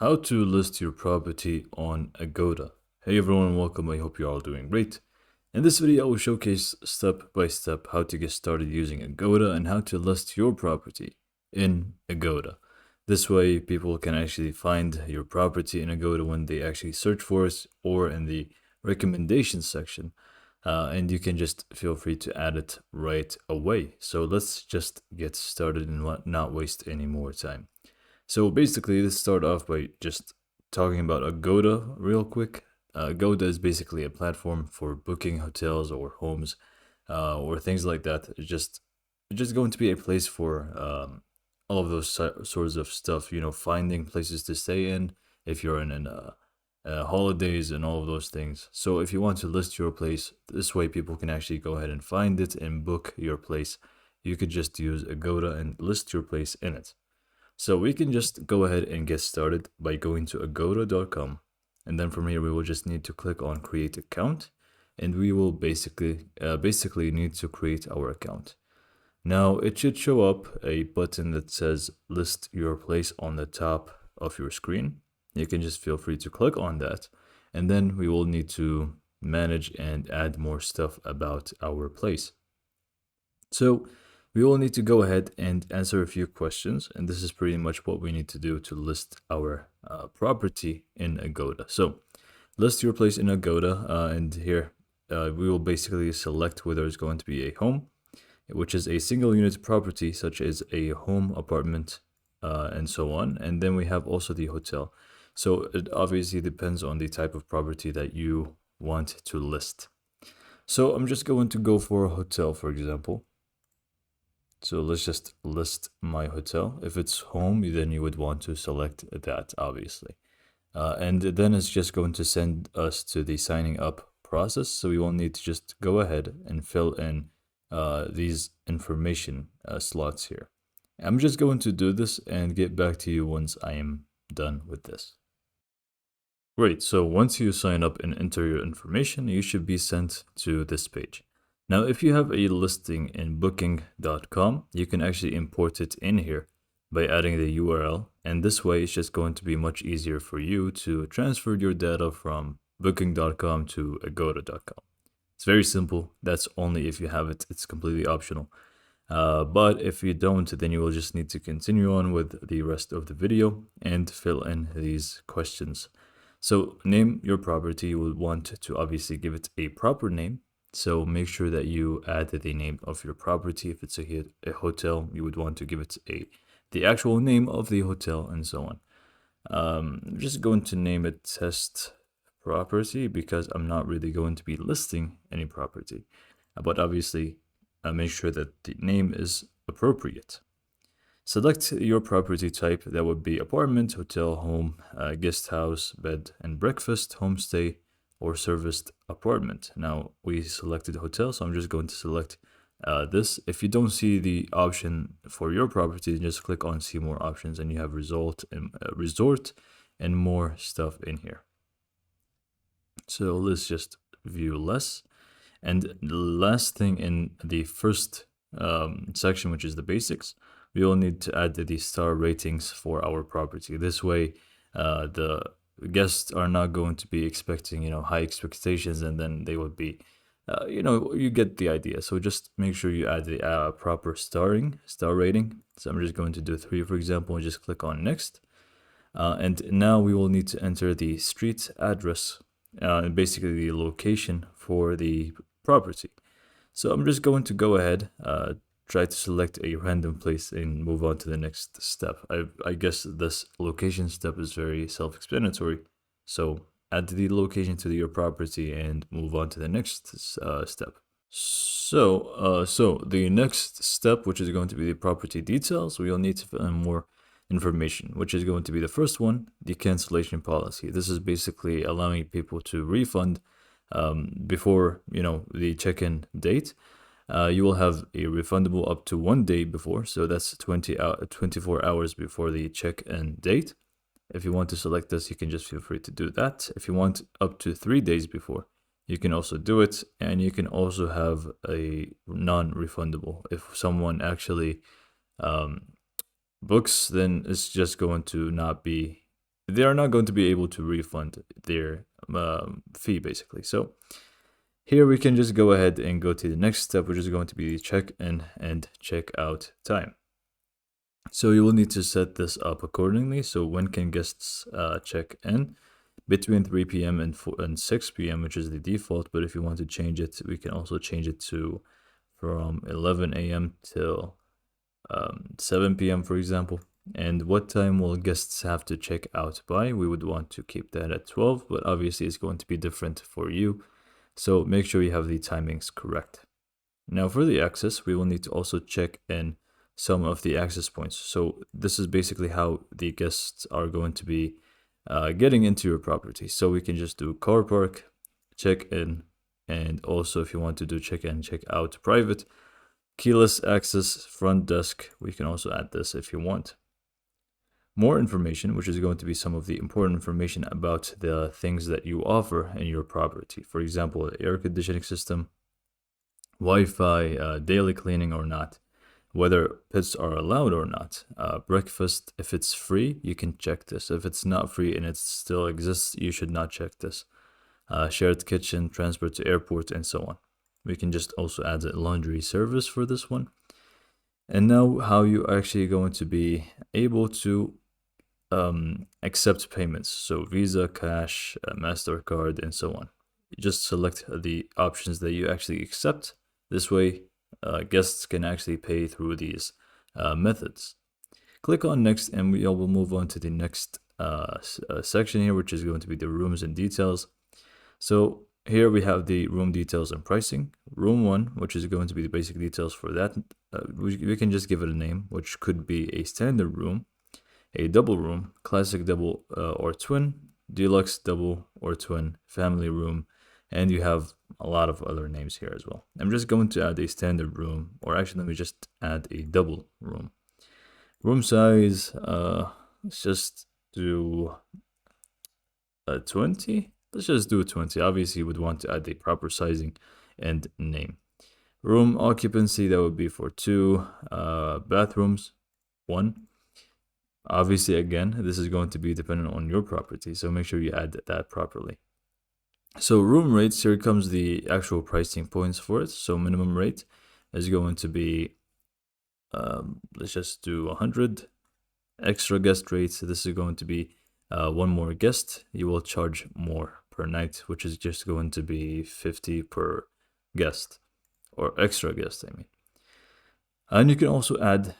How to list your property on Agoda. Hey everyone, welcome. I hope you're all doing great. In this video, I will showcase step by step how to get started using Agoda and how to list your property in Agoda. This way, people can actually find your property in Agoda when they actually search for it or in the recommendations section. And you can just feel free to add it right away. So let's just get started and not waste any more time. So basically, let's start off by just talking about Agoda real quick. Agoda is basically a platform for booking hotels or homes or things like that. It's just going to be a place for all of those sorts of stuff. Finding places to stay in if you're in holidays and all of those things. So if you want to list your place, this way people can actually go ahead and find it and book your place. You could just use Agoda and list your place in it. So we can just go ahead and get started by going to agoda.com. And then from here, we will just need to click on create account. And we will basically need to create our account. Now it should show up a button that says list your place on the top of your screen. You can just feel free to click on that. And then we will need to manage and add more stuff about our place. So we will need to go ahead and answer a few questions, and this is pretty much what we need to do to list our property in Agoda. So list your place in Agoda, and here we will basically select whether it's going to be a home, which is a single unit property such as a home, apartment, and so on. And then we have also the hotel. So it obviously depends on the type of property that you want to list. So I'm just going to go for a hotel, for example. So let's just list my hotel. If it's home, then you would want to select that, obviously. And then it's just going to send us to the signing up process. So we will need to just go ahead and fill in these information slots here. I'm just going to do this and get back to you once I am done with this. Great, so once you sign up and enter your information, you should be sent to this page. Now, if you have a listing in booking.com, you can actually import it in here by adding the URL. And this way, it's just going to be much easier for you to transfer your data from booking.com to agoda.com. It's very simple. That's only if you have it. It's completely optional. But if you don't, then you will just need to continue on with the rest of the video and fill in these questions. So name your property. You will want to obviously give it a proper name. So make sure that you add the name of your property. If it's a hotel, you would want to give it the actual name of the hotel and so on. I'm just going to name it test property because I'm not really going to be listing any property. But obviously, make sure that the name is appropriate. Select your property type. That would be apartment, hotel, home, guest house, bed and breakfast, homestay, or serviced apartment. Now we selected hotel, so I'm just going to select this. If you don't see the option for your property, just click on see more options and you have resort and more stuff in here. So let's just view less. And the last thing in the first section, which is the basics, we will need to add the star ratings for our property. This way, the guests are not going to be expecting, high expectations, and then they would be, you get the idea. So just make sure you add the proper star rating. So I'm just going to do 3, for example, and just click on next. And now we will need to enter the street address, and basically the location for the property. So I'm just going to go ahead, try to select a random place and move on to the next step. I guess this location step is very self-explanatory. So add the location to your property and move on to the next step. So the next step, which is going to be the property details, we'll need to fill in more information, which is going to be the first one, the cancellation policy. This is basically allowing people to refund before the check-in date. You will have a refundable up to 1 day before, so that's 24 hours before the check-in date. If you want to select this, you can just feel free to do that. If you want up to 3 days before, you can also do it, and you can also have a non-refundable. If someone actually books, then it's just going to not be they are not going to be able to refund their fee basically. So here we can just go ahead and go to the next step, which is going to be the check-in and check-out time. So you will need to set this up accordingly. So when can guests check in? Between 3 p.m. and 6 p.m., which is the default. But if you want to change it, we can also change it to from 11 a.m. till 7 p.m., for example. And what time will guests have to check out by? We would want to keep that at 12, but obviously it's going to be different for you. So make sure you have the timings correct. Now for the access, we will need to also check in some of the access points. So this is basically how the guests are going to be getting into your property. So we can just do car park, check in, and also if you want to do check in, check out private, keyless access, front desk, we can also add this if you want. More information, which is going to be some of the important information about the things that you offer in your property. For example, air conditioning system, Wi-Fi, daily cleaning or not, whether pets are allowed or not. Breakfast, if it's free, you can check this. If it's not free and it still exists, you should not check this. Shared kitchen, transport to airport, and so on. We can just also add a laundry service for this one. And now how you are actually going to be able to accept payments. So Visa, cash, MasterCard, and so on. You just select the options that you actually accept. This way, guests can actually pay through these methods. Click on next and we will move on to the next section here, which is going to be the rooms and details. So here we have the room details and pricing. Room 1, which is going to be the basic details for that. We can just give it a name, which could be a standard room, a double room, classic double or twin, deluxe double or twin, family room, and you have a lot of other names here as well. I'm just going to add a standard room, or actually let me just add a double room. Room size, let's just do a 20. Let's just do a 20. Obviously, you would want to add the proper sizing and name. Room occupancy, that would be for 2. Bathrooms, 1. Obviously, again, this is going to be dependent on your property, so make sure you add that properly. So room rates, here comes the actual pricing points for it. So minimum rate is going to be, let's just do 100. Extra guest rates, this is going to be 1 more guest. You will charge more per night, which is just going to be 50 per guest, or extra guest, I mean. And you can also add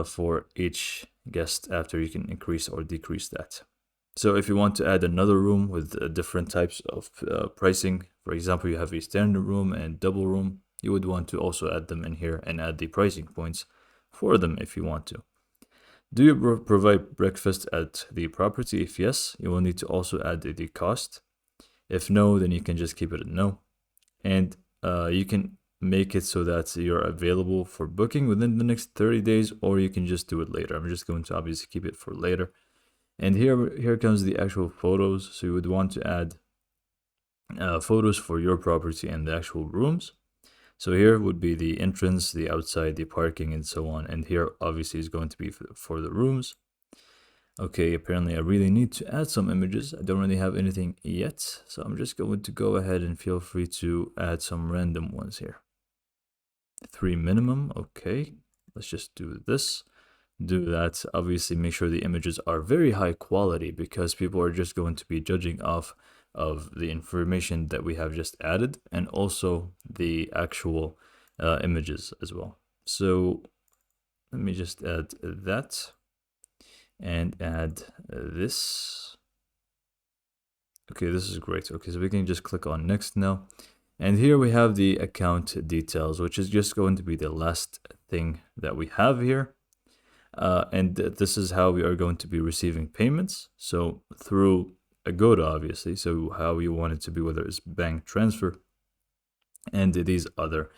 for each guest after, you can increase or decrease that. So if you want to add another room with different types of pricing, for example, you have a standard room and double room, you would want to also add them in here and add the pricing points for them if you want to. Do you provide breakfast at the property? If yes, you will need to also add the cost. If no, then you can just keep it at no. And you can make it so that you're available for booking within the next 30 days, or you can just do it later. I'm just going to obviously keep it for later. And here comes the actual photos. So you would want to add photos for your property and the actual rooms. So here would be the entrance, the outside, the parking, and so on. And here obviously is going to be for the rooms. Okay, apparently I really need to add some images. I don't really have anything yet. So I'm just going to go ahead and feel free to add some random ones here. 3 minimum, okay. Let's just do this. Do that. Obviously make sure the images are very high quality, because people are just going to be judging off of the information that we have just added, and also the actual images as well. So let me just add that and add this. Okay, this is great. Okay, so we can just click on next now. And here we have the account details, which is just going to be the last thing that we have here. And this is how we are going to be receiving payments. So through Agoda, obviously. So how you want it to be, whether it's bank transfer and these other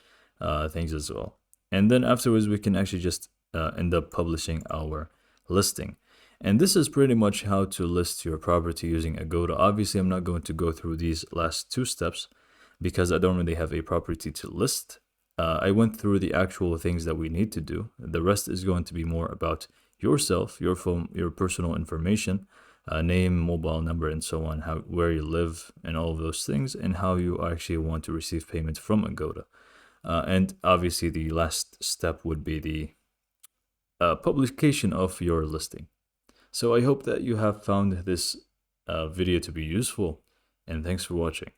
things as well. And then afterwards, we can actually just end up publishing our listing. And this is pretty much how to list your property using Agoda. Obviously, I'm not going to go through these last 2 steps because I don't really have a property to list. I went through the actual things that we need to do. The rest is going to be more about yourself, your phone, your personal information, name, mobile number, and so on, where you live, and all of those things, and how you actually want to receive payments from Agoda. And obviously, the last step would be the publication of your listing. So I hope that you have found this video to be useful, and thanks for watching.